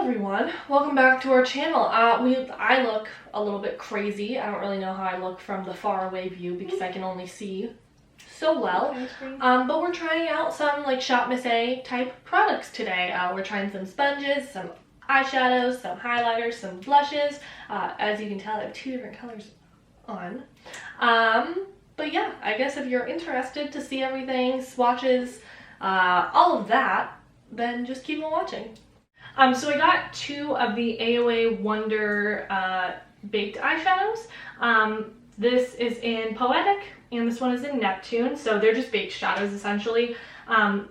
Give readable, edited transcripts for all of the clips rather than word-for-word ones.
everyone, welcome back to our channel. I look a little bit crazy. I don't really know how I look from the far away view because I can only see so well. But we're trying out some like Shopmissa type products today. We're trying some sponges, some eyeshadows, some highlighters, some blushes. As you can tell, I have two different colors on. But yeah, I guess if you're interested to see everything, swatches, all of that, then just keep on watching. So I got two of the AOA Wonder baked eyeshadows. This is in Poetic and this one is in Neptune, so they're just baked shadows essentially. I'm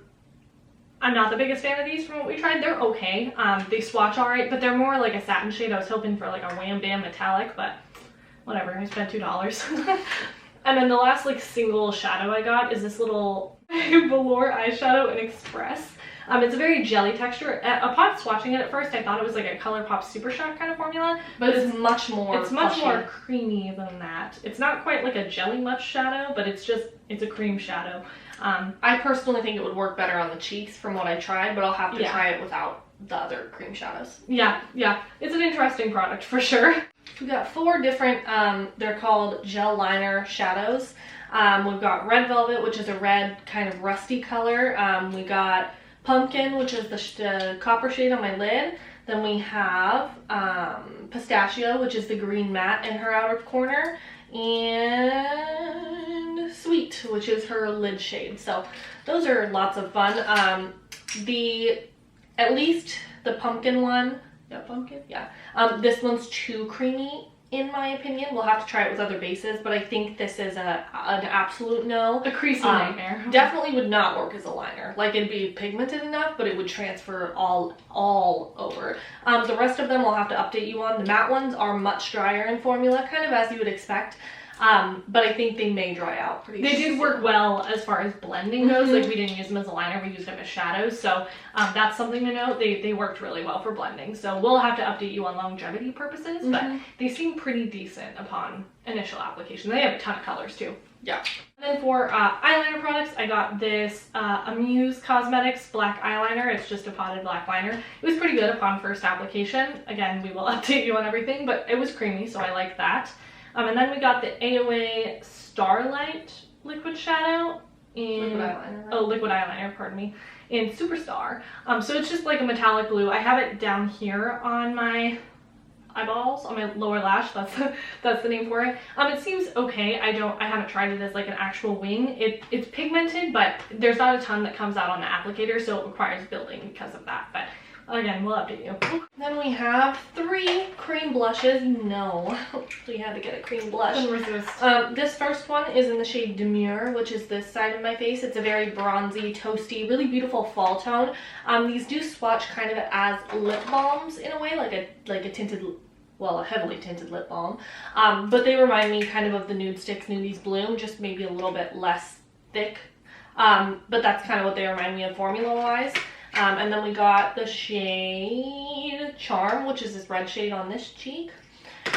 not the biggest fan of these from what we tried. They're okay. They swatch alright, but they're more like a satin shade. I was hoping for like a Wham Bam metallic, but whatever, I spent $2. And then the last like single shadow I got is this little velour eyeshadow in Express. It's a very jelly texture. Upon swatching it at first, I thought it was like a ColourPop Super Shock kind of formula, but it's much more creamy than that. It's not quite like a jelly much shadow, but it's a cream shadow. I personally think it would work better on the cheeks from what I tried, but I'll have to try it without the other cream shadows. Yeah, it's an interesting product for sure. We got four different, they're called gel liner shadows. We've got Red Velvet, which is a red kind of rusty color. We got Pumpkin, which is the copper shade on my lid. Then we have Pistachio, which is the green matte in her outer corner. And Sweet, which is her lid shade. So those are lots of fun. At least the pumpkin one, this one's too creamy in my opinion. We'll have to try it with other bases, but I think this is an absolute no. A creasy nightmare. Definitely would not work as a liner. Like, it'd be pigmented enough, but it would transfer all over. The rest of them we'll have to update you on. The matte ones are much drier in formula, kind of as you would expect. But I think they may dry out pretty soon. They did work well as far as blending goes. Like, we didn't use them as a liner, we used them as shadows. So that's something to note. They worked really well for blending. So we'll have to update you on longevity purposes, but they seem pretty decent upon initial application. They have a ton of colors too. Yeah. And then for eyeliner products, I got this Amuse Cosmetics black eyeliner. It's just a potted black liner. It was pretty good upon first application. Again, we will update you on everything, but it was creamy, so I like that. And then we got the AOA Starlight liquid shadow in liquid eyeliner, pardon me, in Superstar. So it's just like a metallic blue. I have it down here on my eyeballs, on my lower lash. That's the name for it. It seems okay. I haven't tried it as like an actual wing. It's pigmented, but there's not a ton that comes out on the applicator, so it requires building because of that. But again, we'll update you. Then we have three cream blushes. No, we had to get a cream blush. This first one is in the shade Demure, which is this side of my face. It's a very bronzy, toasty, really beautiful fall tone. These do swatch kind of as lip balms in a way, like a tinted, well, a heavily tinted lip balm. But they remind me kind of the Nude Sticks Nudies Bloom, just maybe a little bit less thick. But that's kind of what they remind me of formula-wise. And then we got the shade Charm, which is this red shade on this cheek.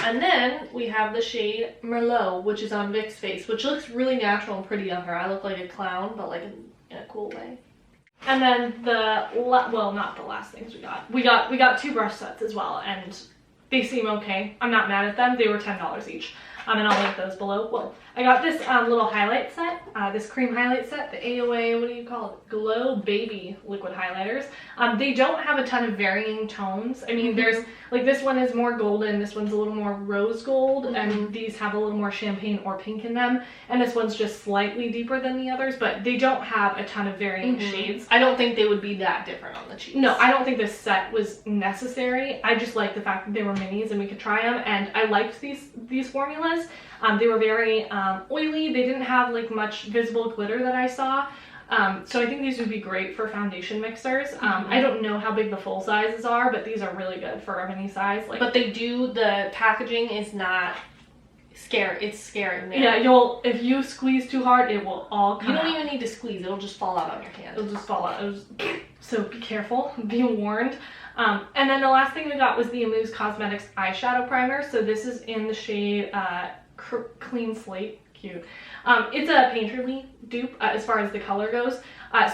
And then we have the shade Merlot, which is on Vic's face, which looks really natural and pretty on her. I look like a clown, but like in a cool way. And then well, not the last things we got two brush sets as well, and they seem okay. I'm not mad at them. They were $10 each. And I'll link those below. Well, I got this little highlight set, this cream highlight set, the AOA, what do you call it? Glow Baby liquid highlighters. They don't have a ton of varying tones. I mean, there's, like, this one is more golden, this one's a little more rose gold, and these have a little more champagne or pink in them, and this one's just slightly deeper than the others, but they don't have a ton of varying shades. I don't think they would be that different on the cheeks. No, I don't think this set was necessary. I just like the fact that they were minis and we could try them, and I liked these formulas. They were very oily. They didn't have like much visible glitter that I saw. So I think these would be great for foundation mixers. I don't know how big the full sizes are, but these are really good for a mini size. Like, but the packaging is not scary. It's scary, man. Yeah, if you squeeze too hard, it will all come out. You don't even need to squeeze. It'll just fall out on your hand. It'll just fall out. So be careful. Be warned. And then the last thing we got was the Amuse Cosmetics eyeshadow primer. So this is in the shade Clean Slate. Cute. It's a Painterly dupe as far as the color goes.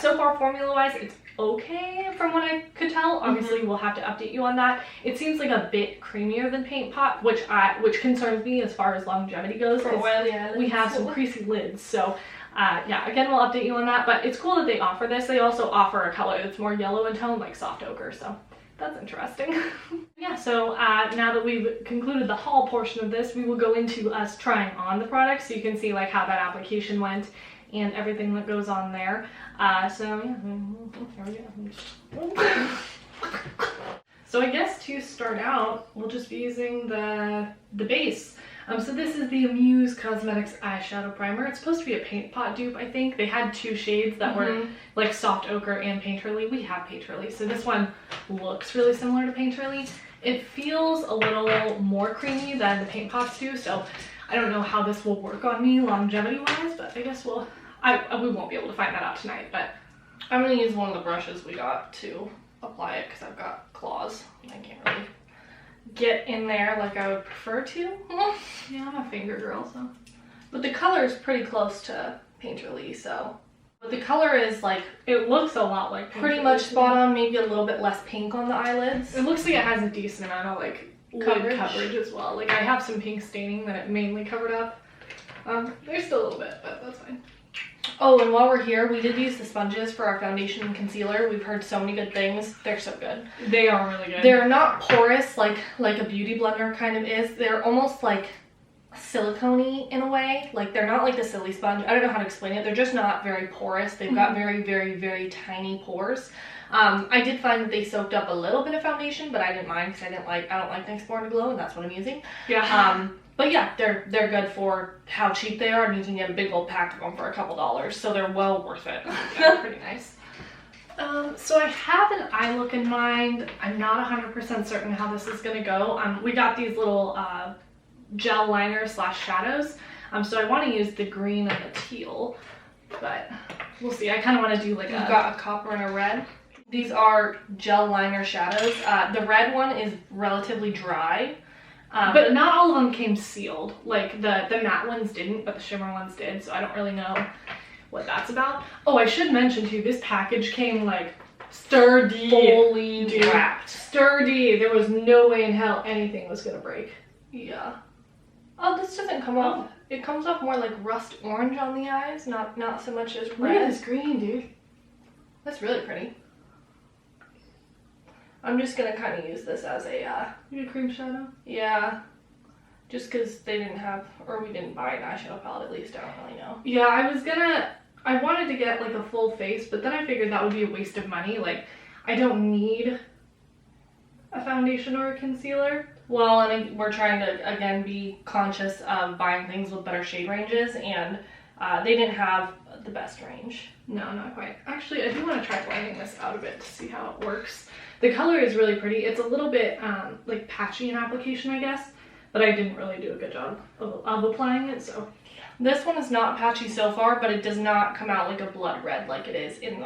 So far formula wise, it's okay from what I could tell. Obviously we'll have to update you on that. It seems like a bit creamier than Paint Pot, which concerns me as far as longevity goes. For oily eyelids. We have some creasy lids, so yeah, again, we'll update you on that, but it's cool that they offer this. They also offer a color that's more yellow in tone, like soft ochre, so that's interesting. Yeah, so now that we've concluded the haul portion of this, we will go into us trying on the products so you can see like how that application went and everything that goes on there. So yeah, here we go. So I guess to start out, we'll just be using the base. So this is the Amuse Cosmetics eyeshadow primer. It's supposed to be a Paint Pot dupe, I think. They had two shades that were like soft ochre and painterly. We have painterly, so this one looks really similar to painterly. It feels a little more creamy than the Paint Pots do, so I don't know how this will work on me longevity-wise, but I guess we won't be able to find that out tonight. But I'm gonna use one of the brushes we got to apply it because I've got claws. I can't really get in there like I would prefer to. yeah, I'm a finger girl, so. But the color is pretty close to painterly, so. But the color is like, it looks a lot like pretty much spot on, maybe a little bit less pink on the eyelids. It looks like it has a decent amount of like coverage as well. Like I have some pink staining that it mainly covered up. There's still a little bit, but that's fine. Oh, and while we're here, we did use the sponges for our foundation and concealer. We've heard so many good things. They're so good. They are really good. They're not porous like a beauty blender kind of is. They're almost like silicone-y in a way. Like they're not like the silly sponge. I don't know how to explain it. They're just not very porous. They've got very, very, very tiny pores. I did find that they soaked up a little bit of foundation, but I didn't mind because I don't like things born to glow, and that's what I'm using. Yeah. But yeah, they're good for how cheap they are, and you can get a big old pack of them for a couple $, so they're well worth it. Yeah, pretty nice. So I have an eye look in mind. I'm not 100% certain how this is gonna go. We got these little gel liners / shadows. So I want to use the green and the teal, but we'll see. I kind of want to do like You've got a copper and a red. These are gel liner shadows. The red one is relatively dry. But not all of them came sealed. Like the matte ones didn't, but the shimmer ones did, so I don't really know what that's about. Oh, I should mention too, this package came like sturdy. Fully wrapped. Sturdy. There was no way in hell anything was gonna break. Yeah. Oh, this doesn't come off. It comes off more like rust orange on the eyes, not so much as red. Look at this green, dude. That's really pretty. I'm just gonna kind of use this as a cream shadow. Yeah, just because they didn't have, or we didn't buy an eyeshadow palette at least. I don't really know. Yeah, I wanted to get like a full face, but then I figured that would be a waste of money. Like, I don't need a foundation or a concealer. Well, and we're trying to again be conscious of buying things with better shade ranges, and they didn't have the best range. No, not quite. Actually, I do want to try blending this out a bit to see how it works. The color is really pretty. It's a little bit like patchy in application, I guess, but I didn't really do a good job of applying it, so. This one is not patchy so far, but it does not come out like a blood red like it is in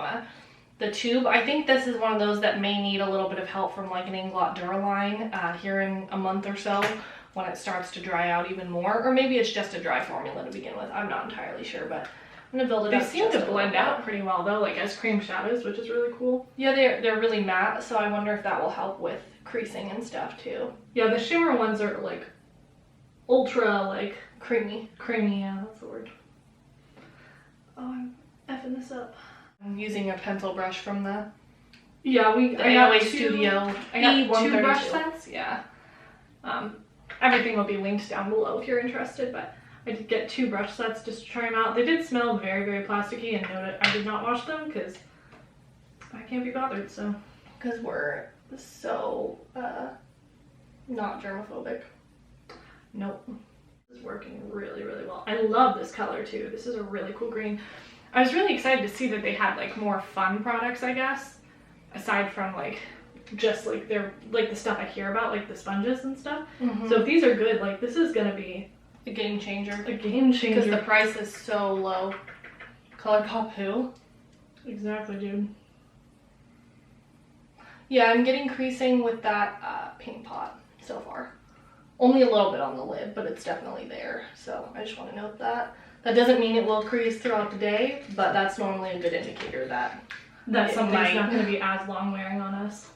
the tube. I think this is one of those that may need a little bit of help from like an Inglot Duraline here in a month or so when it starts to dry out even more, or maybe it's just a dry formula to begin with. I'm not entirely sure, but I'm gonna build it up. They seem to blend out pretty well though, like as cream shadows, which is really cool. Yeah, they're really matte, so I wonder if that will help with creasing and stuff too. Yeah, the shimmer ones are like ultra like creamy. Creamy, yeah, that's the word. Oh, I'm effing this up. I'm using a pencil brush from the AOA Studio. I got 2 brush sets. Yeah. Everything will be linked down below if you're interested, but I did get 2 brush sets just to try them out. They did smell very, very plasticky, and note I did not wash them because I can't be bothered, so. Because we're so not germophobic. Nope. This is working really, really well. I love this color too. This is a really cool green. I was really excited to see that they had like more fun products, I guess, aside from like just like they're like the stuff I hear about, like the sponges and stuff. So if these are good, like this is gonna be a game changer. A game changer. Because the price is so low. ColourPop who? Exactly, dude. Yeah, I'm getting creasing with that Paint Pot so far. Only a little bit on the lid, but it's definitely there. So I just want to note that. That doesn't mean it will crease throughout the day, but that's normally a good indicator that that something's not going to be as long wearing on us.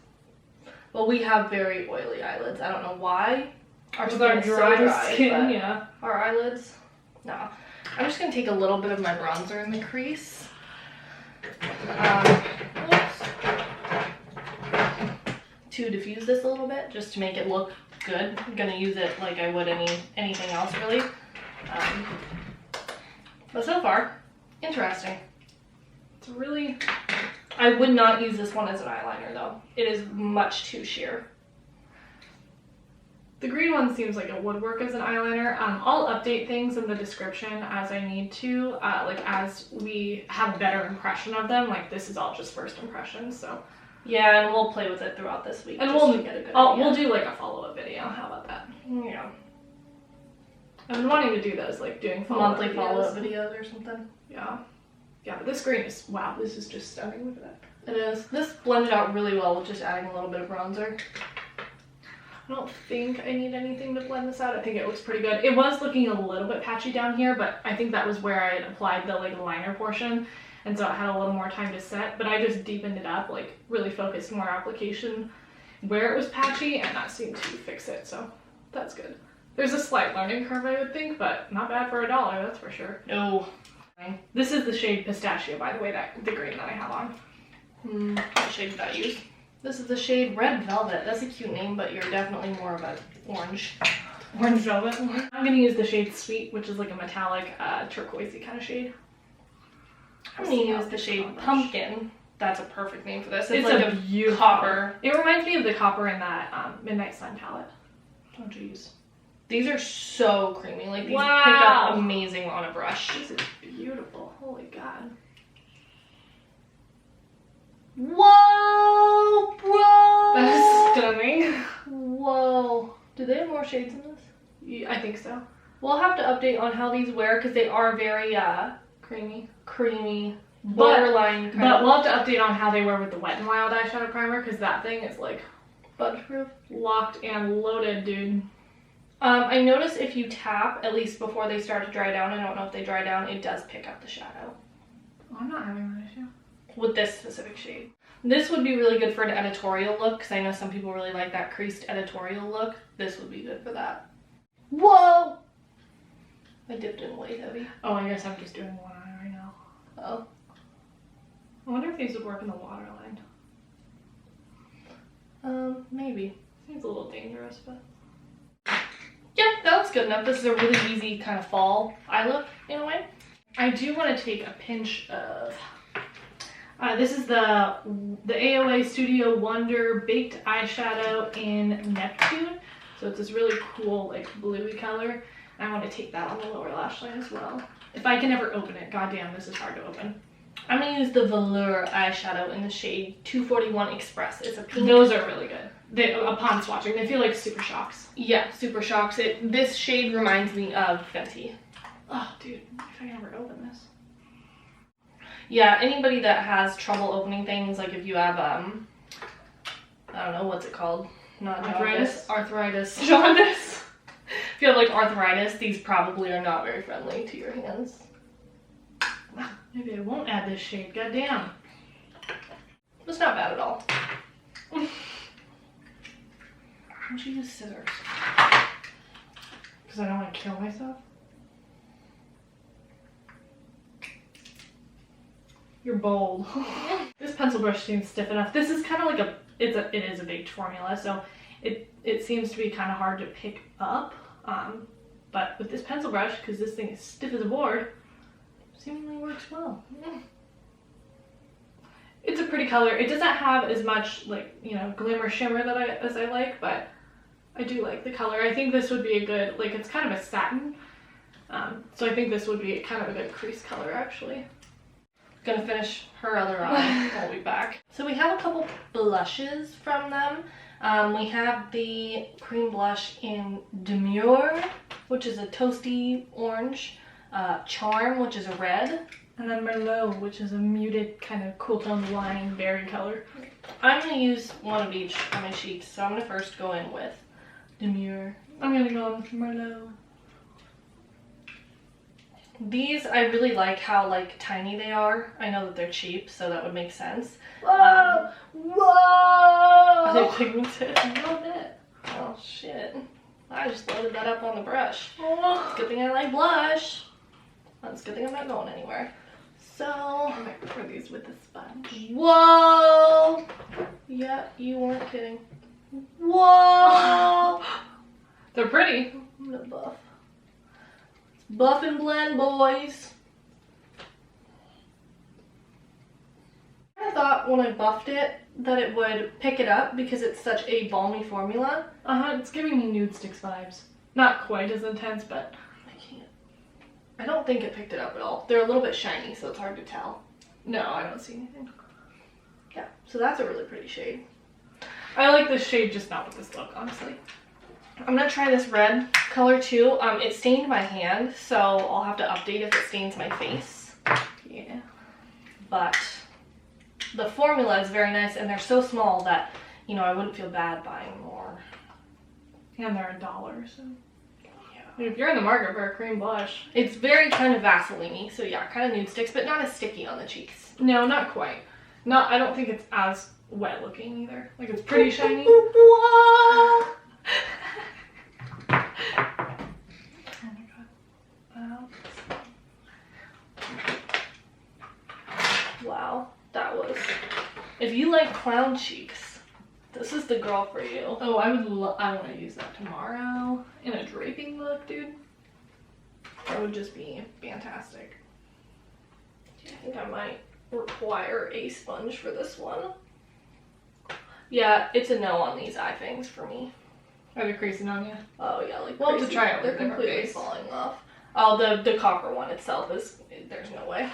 Well, we have very oily eyelids. I don't know why. Our skin is so dry, skin, yeah. Our eyelids, no. I'm just going to take a little bit of my bronzer in the crease. To diffuse this a little bit, just to make it look good. I'm gonna use it like I would anything else really. But so far, interesting. It's really, I would not use this one as an eyeliner though. It is much too sheer. The green one seems like it would work as an eyeliner. I'll update things in the description as I need to, like as we have a better impression of them. Like this is all just first impressions, so. Yeah, and we'll play with it throughout this week. And we'll get a good idea. We'll do like a follow-up video. How about that? Yeah. I've been wanting to do those, like doing monthly follow-up videos or something. Yeah. Yeah, but this green is, wow, this is just stunning. Look at that. It is. This blended out really well with just adding a little bit of bronzer. I don't think I need anything to blend this out. I think it looks pretty good. It was looking a little bit patchy down here, but I think that was where I had applied the like liner portion. And so it had a little more time to set, but I just deepened it up, like really focused more application where it was patchy, and that seemed to fix it, so that's good. There's a slight learning curve, I would think, but not bad for $1, that's for sure. No. This is the shade Pistachio, by the way, the green that I have on. What shade did I use? This is the shade Red Velvet. That's a cute name, but you're definitely more of an orange. Orange Velvet. I'm gonna use the shade Sweet, which is like a metallic, turquoisey kind of shade. I'm gonna use the shade Pumpkin. That's a perfect name for this. It's like a beautiful copper. It reminds me of the copper in that Midnight Sun palette. Oh jeez. These are so creamy. Like these pick wow. up amazing on a brush. This is beautiful. Holy God. Whoa, bro! That's stunning. Whoa. Do they have more shades in this? Yeah, I think so. We'll have to update on how these wear because they are very creamy, borderline. But we'll have to update on how they wear with the Wet n Wild eyeshadow primer because that thing is like budge-proof, locked and loaded, dude. I noticed if you tap, at least before they start to dry down, I don't know if they dry down, it does pick up the shadow. Oh, I'm not having that issue. With this specific shade. This would be really good for an editorial look because I know some people really like that creased editorial look. This would be good for that. Whoa! I dipped in way heavy. Oh, I guess I'm just doing one eye right now. Oh. I wonder if these would work in the waterline. Maybe. Seems a little dangerous, but... Yeah, that looks good enough. This is a really easy kind of fall eye look, in a way. I do want to take a pinch of... this is the AOA Studio Wonder Baked Eyeshadow in Neptune. So it's this really cool, like, bluey color. And I want to take that on the lower lash line as well. If I can ever open it. Goddamn, this is hard to open. I'm going to use the Velour eyeshadow in the shade 241 Express. It's a pink. Those are really good. Upon swatching, they feel like Super Shocks. Yeah, Super Shocks. This shade reminds me of Fenty. Oh, dude, if I can ever open this. Yeah, anybody that has trouble opening things, like if you have, I don't know, what's it called? Not arthritis. Arthritis. Jaundice. If you have like arthritis, these probably are not very friendly to your hands. Maybe I won't add this shade. Goddamn. It's not bad at all. Why don't you use scissors? Because I don't want to kill myself. You're bold. This pencil brush seems stiff enough. This is kind of like it is a baked formula, so it seems to be kind of hard to pick up. But with this pencil brush, because this thing is stiff as a board, seemingly works well. It's a pretty color. It doesn't have as much like, you know, glimmer shimmer as I like, but I do like the color. I think this would be a good, like, it's kind of a satin. So I think this would be kind of a good crease color actually. Gonna finish her other eye. We'll be back. So we have a couple blushes from them. We have the cream blush in Demure, which is a toasty orange, Charm, which is a red, and then Merlot, which is a muted kind of cool toned wine berry color. I'm gonna use one of each on my cheeks, so I'm gonna first go in with Demure. I'm gonna go with Merlot. These, I really like how like tiny they are. I know that they're cheap, so that would make sense. Whoa! Whoa! Are they pigmented? A little bit. Oh shit. I just loaded that up on the brush. Oh. Good thing I like blush. That's a good thing I'm not going anywhere. So, I might cover these with a sponge. whoa! Yeah, you weren't kidding. Whoa! They're pretty. I'm gonna buff. Buff and blend, boys. I thought when I buffed it that it would pick it up because it's such a balmy formula. It's giving me Nude Sticks vibes. Not quite as intense, but I can't. I don't think it picked it up at all. They're a little bit shiny, so it's hard to tell. no, I don't see anything. Yeah, so that's a really pretty shade. I like this shade, just not with this look, honestly. I'm gonna try this red color too. It stained my hand, so I'll have to update if it stains my face. Yeah. But the formula is very nice, and they're so small that, you know, I wouldn't feel bad buying more. And they're $1, so. Yeah. If you're in the market for a cream blush. It's very kind of Vaseline-y, so yeah, kind of nude sticks, but not as sticky on the cheeks. No, not quite. I don't think it's as wet looking either. Like, it's pretty shiny. Whoa! Oh my god. Wow, that was... If you like clown cheeks, this is the girl for you. Oh, I want to use that tomorrow in a draping look, dude. That would just be fantastic. I think I might require a sponge for this one. Yeah, it's a no on these eye things for me. Are they creasing on you? Oh yeah, like We'll have to crazy. try it with They're a different completely base. falling off. Oh, the copper one itself is, there's no way.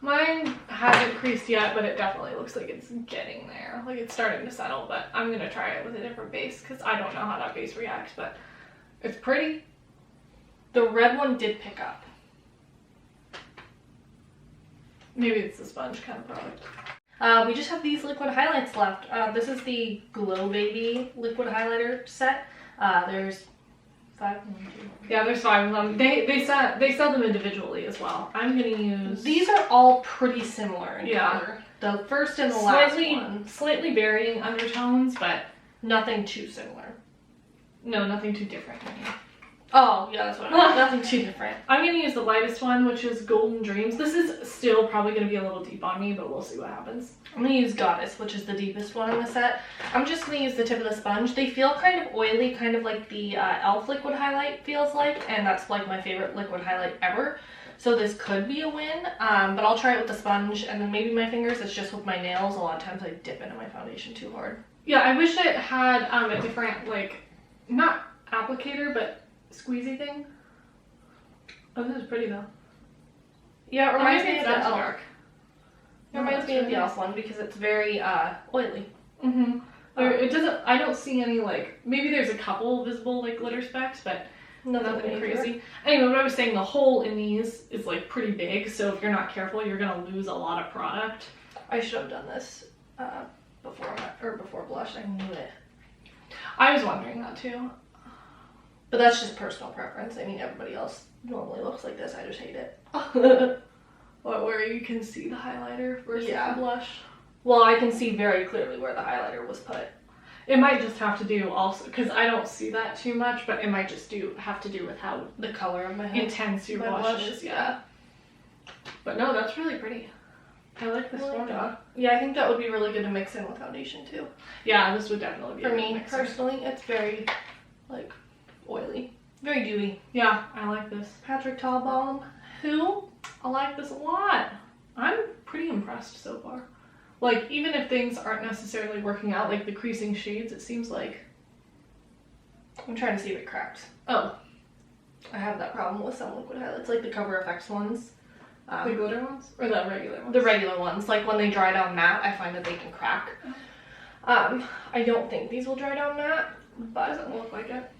Mine hasn't creased yet, but it definitely looks like it's getting there. Like, it's starting to settle, but I'm going to try it with a different base because I don't know how that base reacts, but it's pretty. The red one did pick up. Maybe it's the sponge kind of product. We just have these liquid highlights left. This is the Glow Baby liquid highlighter set. There's 5. Yeah, there's 5 of them. They sell them individually as well. I'm gonna use. These are all pretty similar in Yeah. color. The first and the last one. Slightly varying undertones, but Nothing too similar. no, nothing too different. Oh, yeah, that's what I meant. Nothing too different. I'm gonna use the lightest one, which is Golden Dreams. This is still probably gonna be a little deep on me, but we'll see what happens. I'm gonna use Goddess, which is the deepest one in the set. I'm just gonna use the tip of the sponge. They feel kind of oily, kind of like the e.l.f. liquid highlight feels like, and that's like my favorite liquid highlight ever. So this could be a win, but I'll try it with the sponge, and then maybe my fingers. It's just with my nails. A lot of times I dip into my foundation too hard. Yeah, I wish it had a different, like, not applicator, but squeezy thing. Oh, this is pretty though. Yeah, it reminds me of the that's e.l.f. dark. It reminds me of the e.l.f. one because it's very oily. Mm-hmm. It doesn't. I don't see any, like, maybe there's a couple visible like glitter specks, but nothing crazy. Anyway, what I was saying, the hole in these is like pretty big, so if you're not careful, you're gonna lose a lot of product. I should have done this before blush. I knew it. I was wondering that too. But that's just personal preference. I mean, everybody else normally looks like this. I just hate it. What, where you can see the highlighter versus the blush? Well, I can see very clearly where the highlighter was put. It might just have to do also, because I don't see that too much, but it might just have to do with how The color of my hair. intense your My blush is. Yeah. But no, that's really pretty. I like this formula. Yeah, I think that would be really good to mix in with foundation too. Yeah, this would definitely be For a good me, mixer. personally, it's very, like, oily. Very dewy. Yeah, I like this. Patrick Tallbaum. Who? I like this a lot. I'm pretty impressed so far. Like, even if things aren't necessarily working out, like the creasing shades, it seems like... I'm trying to see if it cracks. Oh. I have that problem with some liquid highlights, like the Cover FX ones. The glitter ones? Or the regular ones? The regular ones. Like, when they dry down matte, I find that they can crack. I don't think these will dry down matte, but... Doesn't look like it.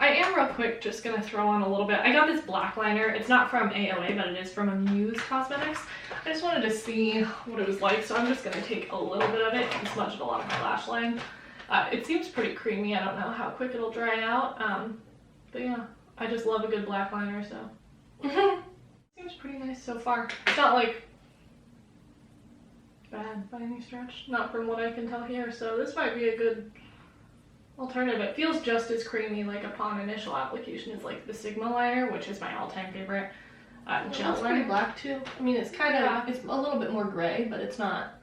I am real quick just going to throw on a little bit. I got this black liner. It's not from AOA, but it is from Amuse Cosmetics. I just wanted to see what it was like, so I'm just going to take a little bit of it and smudge it along my lash line. It seems pretty creamy. I don't know how quick it'll dry out. But yeah, I just love a good black liner, so. Seems is pretty nice so far. It's not like bad by any stretch, not from what I can tell here, so this might be a good alternative. It feels just as creamy like upon initial application as like the Sigma liner, which is my all-time favorite gel liner. Pretty black too. I mean, it's kind of, it's a little bit more gray, but it's not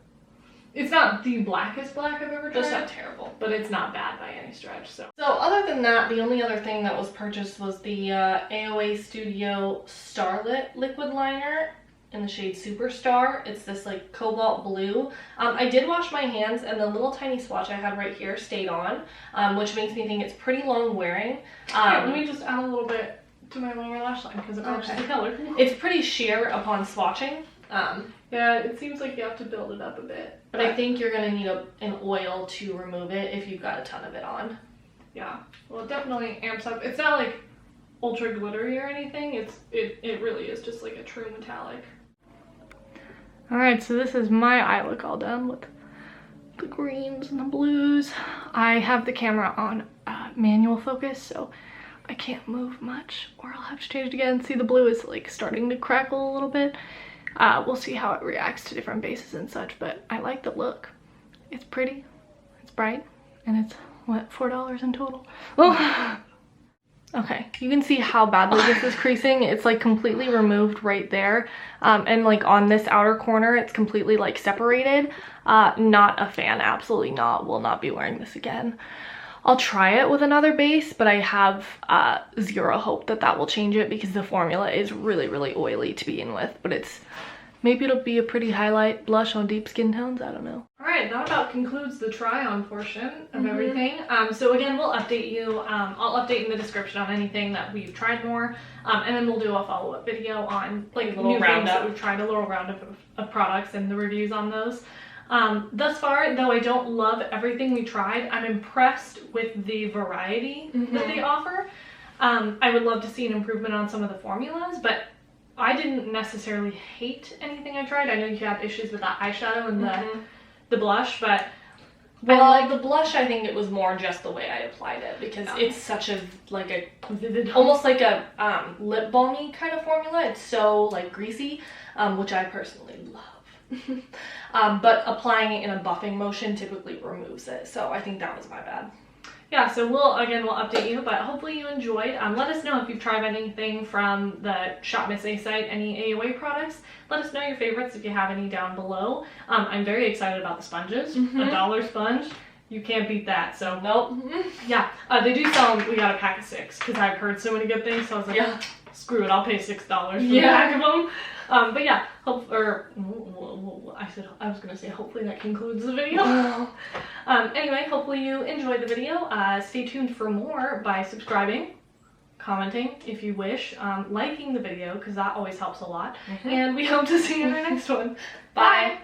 the blackest black I've ever tried. It's not terrible, but it's not bad by any stretch. So other than that, the only other thing that was purchased was the AOA Studio Starlit liquid liner in the shade Superstar. It's this like cobalt blue. I did wash my hands, and the little tiny swatch I had right here stayed on, which makes me think it's pretty long wearing. Let me just add a little bit to my lower lash line because it matches the color. It's pretty sheer upon swatching. Yeah, it seems like you have to build it up a bit. But I think you're going to need an oil to remove it if you've got a ton of it on. Yeah, well, it definitely amps up. It's not like ultra glittery or anything. It really is just like a true metallic. Alright, so this is my eye look all done with the greens and the blues. I have the camera on manual focus, so I can't move much or I'll have to change it again. See, the blue is like starting to crackle a little bit. We'll see how it reacts to different bases and such, but I like the look. It's pretty, it's bright, and it's, what, $4 in total? Oh. Okay, you can see how badly this is creasing. It's like completely removed right there. And like on this outer corner, it's completely like separated. Not a fan, absolutely not. Will not be wearing this again. I'll try it with another base, but I have zero hope that that will change it because the formula is really, really oily to begin with. But maybe it'll be a pretty highlight blush on deep skin tones. I don't know. All right, that about concludes the try-on portion of everything. So again, we'll update you. I'll update in the description on anything that we've tried more, and then we'll do a follow-up video on like new things that we've tried, a little roundup of products and the reviews on those. Thus far, though I don't love everything we tried, I'm impressed with the variety that they offer. I would love to see an improvement on some of the formulas, but I didn't necessarily hate anything I tried. I know you had issues with that eyeshadow and the blush, but the blush, I think it was more just the way I applied it because it's such a like a vivid, almost like a lip balmy kind of formula. It's so like greasy, which I personally love. But applying it in a buffing motion typically removes it, so I think that was my bad. Yeah, so we'll update you, but hopefully you enjoyed. Let us know if you've tried anything from the Shopmissa site, any AOA products. Let us know your favorites if you have any down below. I'm very excited about the sponges. $1 sponge, you can't beat that. So nope. Yeah, they do sell them. We got a pack of 6 because I've heard so many good things. So I was like, screw it, I'll pay $6 for the pack of them. But yeah, I was gonna say hopefully that concludes the video. Anyway, hopefully you enjoyed the video. Stay tuned for more by subscribing, commenting if you wish, liking the video because that always helps a lot. And we hope to see you in our next one. Bye!